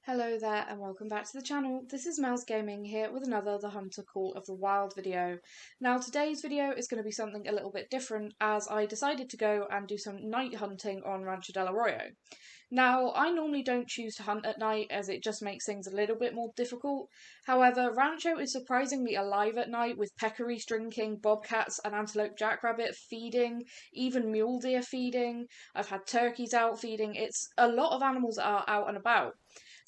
Hello there and welcome back to the channel. This is Mel's Gaming here with another The Hunter Call of the Wild video. Now today's video is going to be something a little bit different as I decided to go and do some night hunting on Rancho del Arroyo. Now, I normally don't choose to hunt at night as it just makes things a little bit more difficult. However, Rancho is surprisingly alive at night with peccaries drinking, bobcats and antelope jackrabbit feeding, even mule deer feeding. I've had turkeys out feeding. It's a lot of animals that are out and about.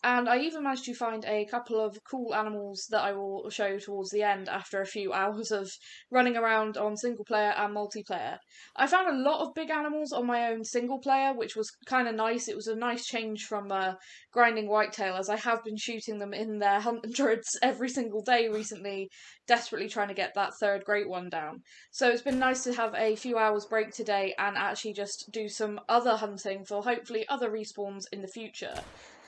And I even managed to find a couple of cool animals that I will show towards the end after a few hours of running around on single player and multiplayer. I found a lot of big animals on my own single player, which was kind of nice. It was a nice change from grinding whitetail, as I have been shooting them in their hundreds every single day recently, desperately trying to get that third great one down. So it's been nice to have a few hours break today and actually just do some other hunting for hopefully other respawns in the future.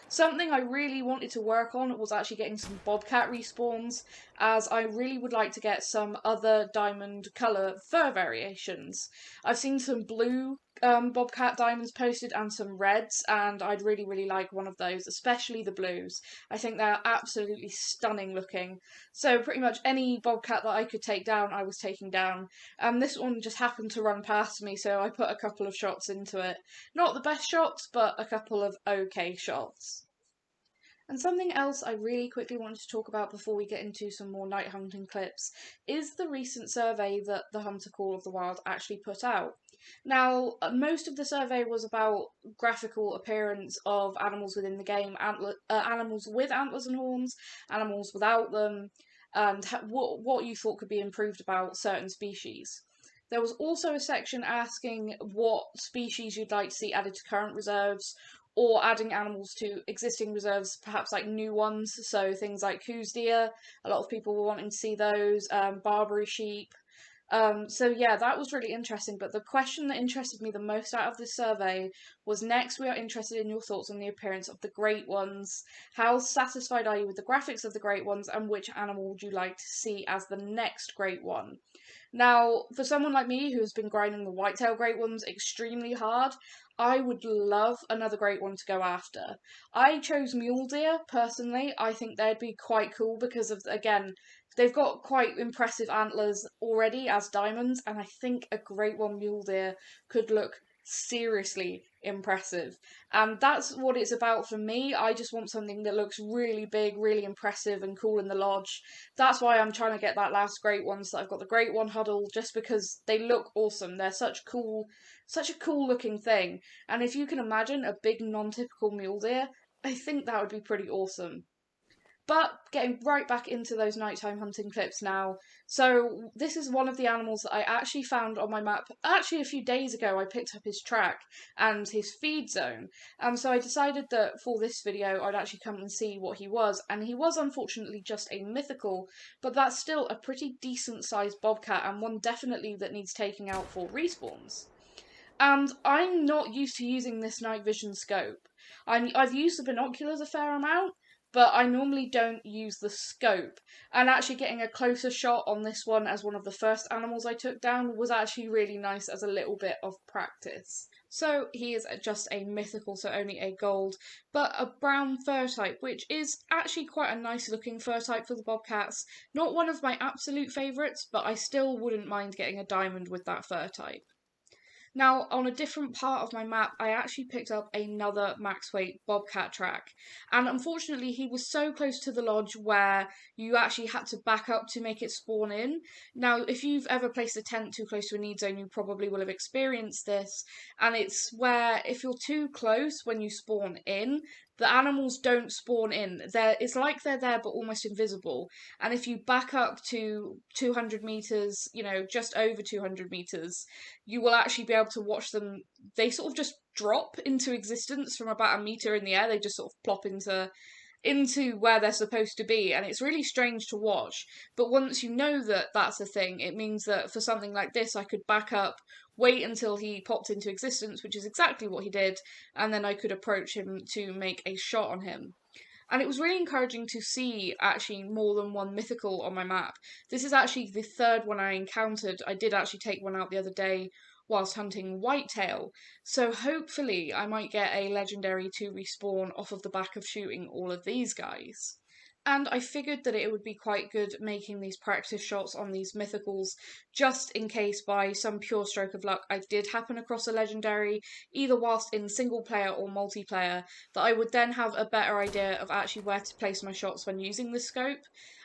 Something I really wanted to work on was actually getting some bobcat respawns, as I really would like to get some other diamond colour fur variations. I've seen some blue bobcat diamonds posted and some reds, and I'd really like one of those, especially the blues. I think they're absolutely stunning looking. So pretty much any bobcat that I could take down, I was taking down. This one just happened to run past me, so I put a couple of shots into it. Not the best shots, but a couple of okay shots. And something else I really quickly wanted to talk about before we get into some more night hunting clips is the recent survey that the Hunter Call of the Wild actually put out. Now, most of the survey was about graphical appearance of animals within the game, animals with antlers and horns, animals without them, and what you thought could be improved about certain species. There was also a section asking what species you'd like to see added to current reserves, or adding animals to existing reserves, perhaps like new ones, so things like coos deer, a lot of people were wanting to see those, Barbary sheep. So yeah, that was really interesting, but the question that interested me the most out of this survey was next we are interested in your thoughts on the appearance of the great ones. How satisfied are you with the graphics of the great ones, and which animal would you like to see as the next great one? Now, for someone like me who has been grinding the whitetail great ones extremely hard, I would love another great one to go after. I chose mule deer, personally. I think they'd be quite cool because of, again, they've got quite impressive antlers already as diamonds, and I think a great one mule deer could look seriously impressive. And that's what it's about for me. I just want something that looks really big, really impressive and cool in the lodge. That's why I'm trying to get that last great one, so I've got the great one huddle, just because they look awesome. They're such a cool looking thing. And if you can imagine a big non-typical mule deer, I think that would be pretty awesome. But getting right back into those nighttime hunting clips now. So this is one of the animals that I actually found on my map. Actually, a few days ago, I picked up his track and his feed zone. So I decided that for this video, I'd actually come and see what he was. And he was unfortunately just a mythical, but that's still a pretty decent sized bobcat and one definitely that needs taking out for respawns. And I'm not used to using this night vision scope. I've used the binoculars a fair amount, but I normally don't use the scope. And actually getting a closer shot on this one as one of the first animals I took down was actually really nice as a little bit of practice. So he is just a mythical, so only a gold, but a brown fur type, which is actually quite a nice looking fur type for the bobcats. Not one of my absolute favourites, but I still wouldn't mind getting a diamond with that fur type. Now, on a different part of my map, I actually picked up another max weight bobcat track, and unfortunately he was so close to the lodge where you actually had to back up to make it spawn in. Now, if you've ever placed a tent too close to a need zone, you probably will have experienced this, and it's where if you're too close when you spawn in, the animals don't spawn in. It's like they're there but almost invisible. And if you back up to 200 meters, just over 200 meters, you will actually be able to watch them. They sort of just drop into existence from about a meter in the air. They just sort of plop into where they're supposed to be, and it's really strange to watch. But once you know that that's a thing, it means that for something like this, I could back up, wait until he popped into existence, which is exactly what he did, and then I could approach him to make a shot on him. And it was really encouraging to see actually more than one mythical on my map. This is actually the third one I encountered. I did actually take one out the other day whilst hunting whitetail. So hopefully I might get a legendary to respawn off of the back of shooting all of these guys. And I figured that it would be quite good making these practice shots on these mythicals, just in case by some pure stroke of luck I did happen across a legendary, either whilst in single player or multiplayer, that I would then have a better idea of actually where to place my shots when using the scope.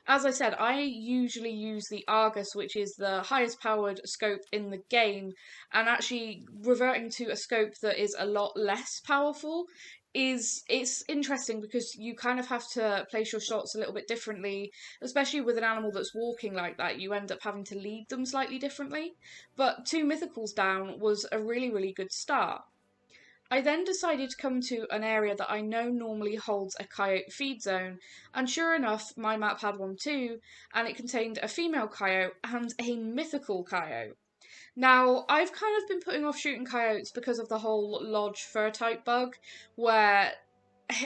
As I said, I usually use the Argus, which is the highest powered scope in the game, and actually reverting to a scope that is a lot less powerful it's interesting because you kind of have to place your shots a little bit differently, especially with an animal that's walking like that. You end up having to lead them slightly differently. But 2 mythicals down was a really good start. I then decided to come to an area that I know normally holds a coyote feed zone, and sure enough, my map had one too, and it contained a female coyote and a mythical coyote. Now, I've kind of been putting off shooting coyotes because of the whole lodge fur type bug, where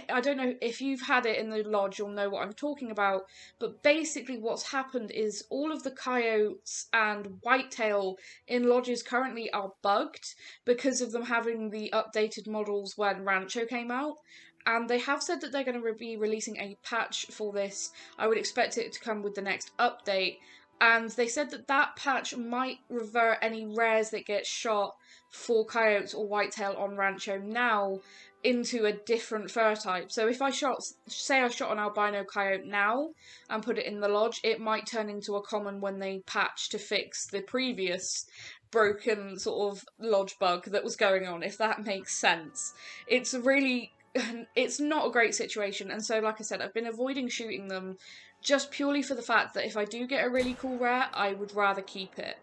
I don't know if you've had it in the lodge, you'll know what I'm talking about. But basically, what's happened is all of the coyotes and whitetail in lodges currently are bugged because of them having the updated models when Rancho came out. And they have said that they're going to be releasing a patch for this. I would expect it to come with the next update. And they said that that patch might revert any rares that get shot for coyotes or whitetail on Rancho now into a different fur type. So if I say I shot an albino coyote now and put it in the lodge, it might turn into a common when they patch to fix the previous broken sort of lodge bug that was going on, if that makes sense. It's not a great situation, and so like I said, I've been avoiding shooting them just purely for the fact that if I do get a really cool rare, I would rather keep it.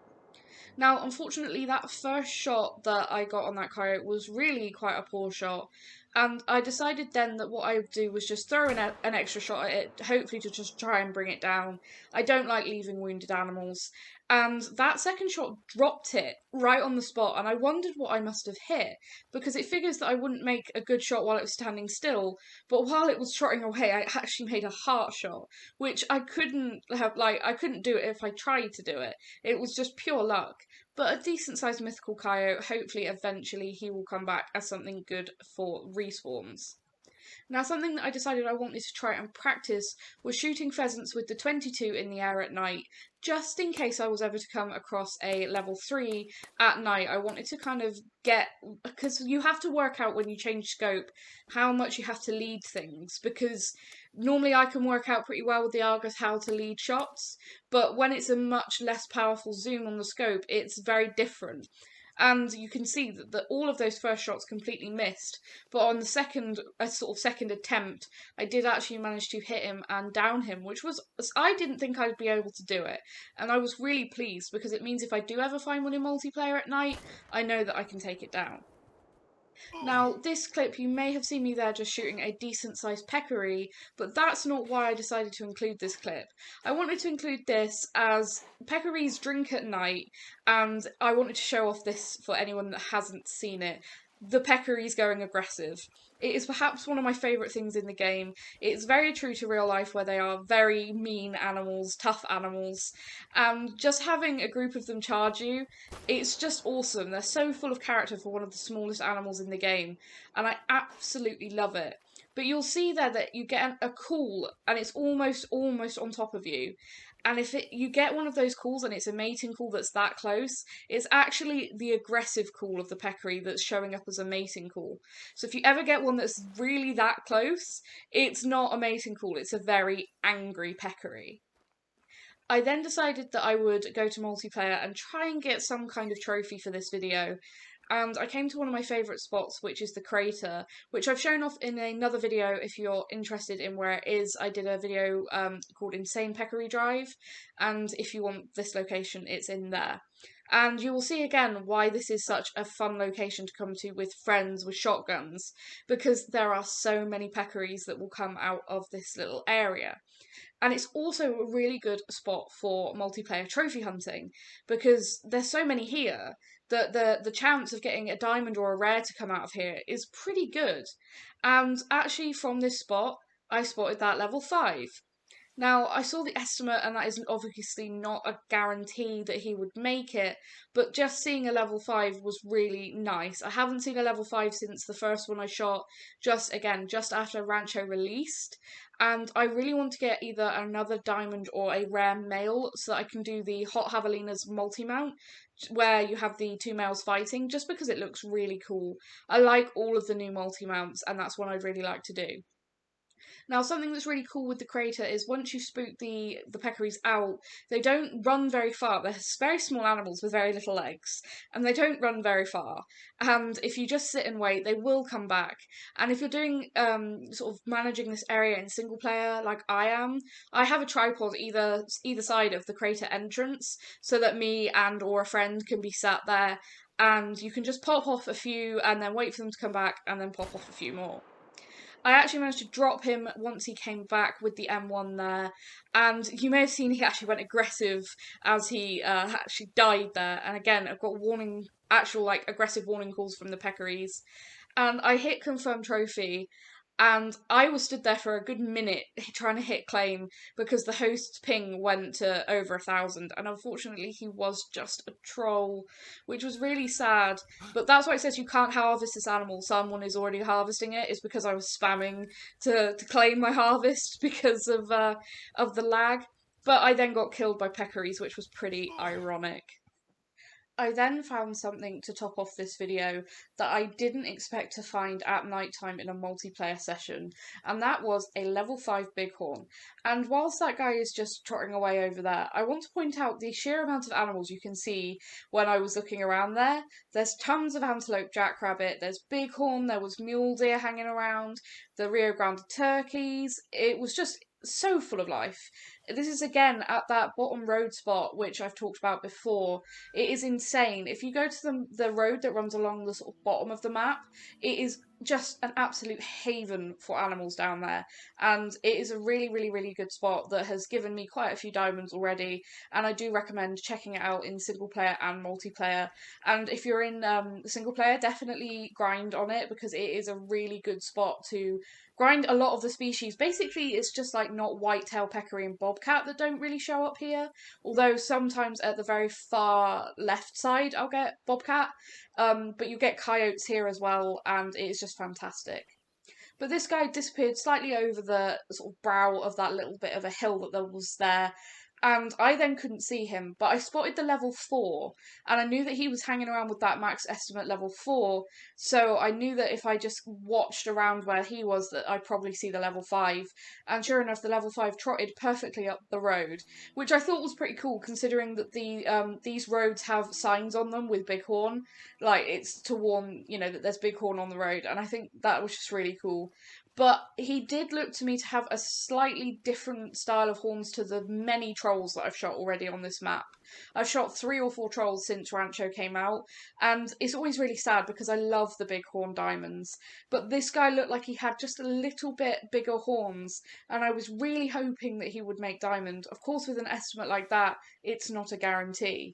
Now, unfortunately, that first shot that I got on that coyote was really quite a poor shot, and I decided then that what I would do was just throw in an extra shot at it, hopefully to just try and bring it down. I don't like leaving wounded animals, and that second shot dropped it right on the spot, and I wondered what I must have hit, because it figures that I wouldn't make a good shot while it was standing still, but while it was trotting away, I actually made a heart shot, which I couldn't do it if I tried to do it. It was just pure luck. But a decent sized mythical coyote, hopefully eventually he will come back as something good for respawns. Now, something that I decided I wanted to try and practice was shooting pheasants with the 22 in the air at night, just in case I was ever to come across a level 3 at night. I wanted to kind of because you have to work out when you change scope how much you have to lead things, because normally I can work out pretty well with the Argus how to lead shots, but when it's a much less powerful zoom on the scope, it's very different. And you can see that all of those first shots completely missed, but on the second attempt, I did actually manage to hit him and down him, which was, I didn't think I'd be able to do it, and I was really pleased because it means if I do ever find one in multiplayer at night, I know that I can take it down. Now, this clip, you may have seen me there just shooting a decent sized peccary, but that's not why I decided to include this clip. I wanted to include this as peccaries drink at night, and I wanted to show off this for anyone that hasn't seen it. The peccaries going aggressive. It is perhaps one of my favourite things in the game. It's very true to real life, where they are very mean animals, tough animals, and just having a group of them charge you, it's just awesome. They're so full of character for one of the smallest animals in the game, and I absolutely love it. But you'll see there that you get a call, and it's almost on top of you. And if you get one of those calls and it's a mating call that's that close, it's actually the aggressive call of the peccary that's showing up as a mating call. So if you ever get one that's really that close, it's not a mating call, it's a very angry peccary. I then decided that I would go to multiplayer and try and get some kind of trophy for this video, and I came to one of my favourite spots, which is the crater, which I've shown off in another video if you're interested in where it is. I did a video called Insane Peccary Drive, and if you want this location, it's in there. And you will see again why this is such a fun location to come to with friends with shotguns, because there are so many peccaries that will come out of this little area. And it's also a really good spot for multiplayer trophy hunting, because there's so many here that the chance of getting a diamond or a rare to come out of here is pretty good. And actually from this spot, I spotted that level 5. Now, I saw the estimate, and that is obviously not a guarantee that he would make it, but just seeing a level 5 was really nice. I haven't seen a level 5 since the first one I shot, just after Rancho released, and I really want to get either another diamond or a rare male so that I can do the Hot Javelinas multi mount, where you have the two males fighting, just because it looks really cool. I like all of the new multi mounts, and that's one I'd really like to do. Now, something that's really cool with the crater is once you spook the peccaries out, they don't run very far. They're very small animals with very little legs, and they don't run very far. And if you just sit and wait, they will come back. And if you're doing sort of managing this area in single player like I am, I have a tripod either side of the crater entrance so that me and or a friend can be sat there, and you can just pop off a few and then wait for them to come back and then pop off a few more. I actually managed to drop him once he came back with the M1 there, and you may have seen he actually went aggressive as he actually died there. And again, I've got actual like aggressive warning calls from the peccaries, and I hit confirm trophy, and I was stood there for a good minute trying to hit claim because the host's ping went to over 1,000, and unfortunately he was just a troll, which was really sad. But that's why it says you can't harvest this animal. Someone is already harvesting it. It's because I was spamming to claim my harvest because of the lag. But I then got killed by peccaries, which was pretty ironic. I then found something to top off this video that I didn't expect to find at night time in a multiplayer session, and that was a level 5 Bighorn. And whilst that guy is just trotting away over there, I want to point out the sheer amount of animals you can see when I was looking around there. There's tons of antelope, jackrabbit, there's bighorn, there was mule deer hanging around, the Rio Grande turkeys. It was just so full of life. This is again at that bottom road spot which I've talked about before. It is insane. If you go to the road that runs along the sort of bottom of the map, it is just an absolute haven for animals down there. And it is a really, really, really good spot that has given me quite a few diamonds already. And I do recommend checking it out in single player and multiplayer. And if you're in single player, definitely grind on it because it is a really good spot to grind a lot of the species. Basically, it's just like not whitetail peccary and bobcat that don't really show up here. Although sometimes at the very far left side, I'll get bobcat. But you get coyotes here as well, and it is just fantastic. But this guy disappeared slightly over the sort of brow of that little bit of a hill that there was there, and I then couldn't see him, but I spotted the level 4, and I knew that he was hanging around with that max estimate level 4, so I knew that if I just watched around where he was, that I'd probably see the level 5, and sure enough, the level 5 trotted perfectly up the road, which I thought was pretty cool, considering that these roads have signs on them with Bighorn, like, it's to warn, that there's Bighorn on the road, and I think that was just really cool. But he did look to me to have a slightly different style of horns to the many trolls that I've shot already on this map. I've shot 3 or 4 trolls since Rancho came out, and it's always really sad because I love the Bighorn diamonds. But this guy looked like he had just a little bit bigger horns, and I was really hoping that he would make diamond. Of course, with an estimate like that, it's not a guarantee.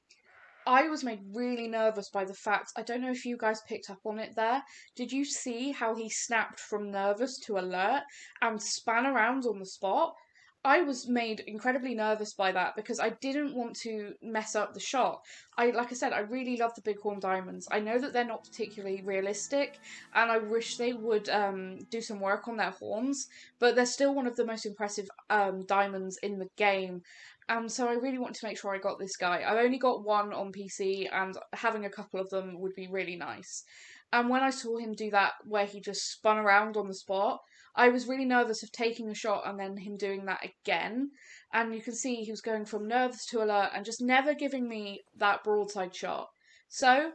I was made really nervous by the fact, I don't know if you guys picked up on it there. Did you see how he snapped from nervous to alert and span around on the spot? I was made incredibly nervous by that because I didn't want to mess up the shot. Like I said, I really love the Bighorn diamonds. I know that they're not particularly realistic, and I wish they would do some work on their horns, but they're still one of the most impressive diamonds in the game. And so I really want to make sure I got this guy. I've only got one on PC, and having a couple of them would be really nice. And when I saw him do that, where he just spun around on the spot, I was really nervous of taking a shot and then him doing that again. And you can see he was going from nervous to alert and just never giving me that broadside shot. So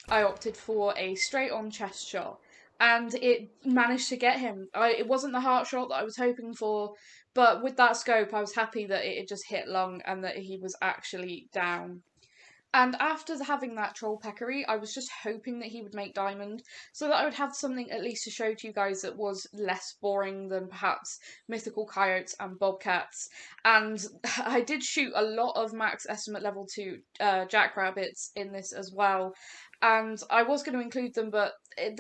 I opted for a straight on chest shot, and it managed to get him. It wasn't the heart shot that I was hoping for, but with that scope, I was happy that it had just hit lung and that he was actually down. And after having that troll peccary, I was just hoping that he would make diamond, so that I would have something at least to show to you guys that was less boring than perhaps mythical coyotes and bobcats. And I did shoot a lot of max estimate level 2 jackrabbits in this as well, and I was going to include them, but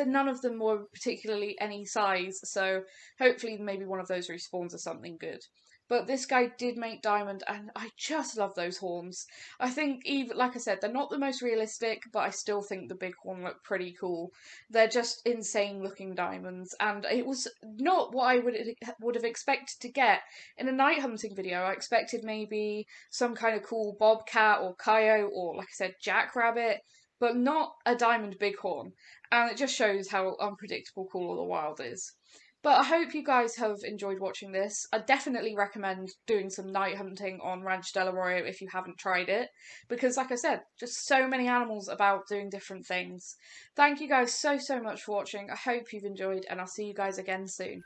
none of them were particularly any size, so hopefully maybe one of those respawns or something good. but this guy did make diamond, and I just love those horns. I think, even like I said, they're not the most realistic, but I still think the Bighorn look pretty cool. They're just insane looking diamonds, and it was not what I would have expected to get in a night hunting video. I expected maybe some kind of cool bobcat or coyote or, like I said, jackrabbit, but not a diamond bighorn. And it just shows how unpredictable cool the wild is. But I hope you guys have enjoyed watching this. I definitely recommend doing some night hunting on Rancho del Arroyo if you haven't tried it, because like I said, just so many animals about doing different things. Thank you guys so much for watching. I hope you've enjoyed, and I'll see you guys again soon.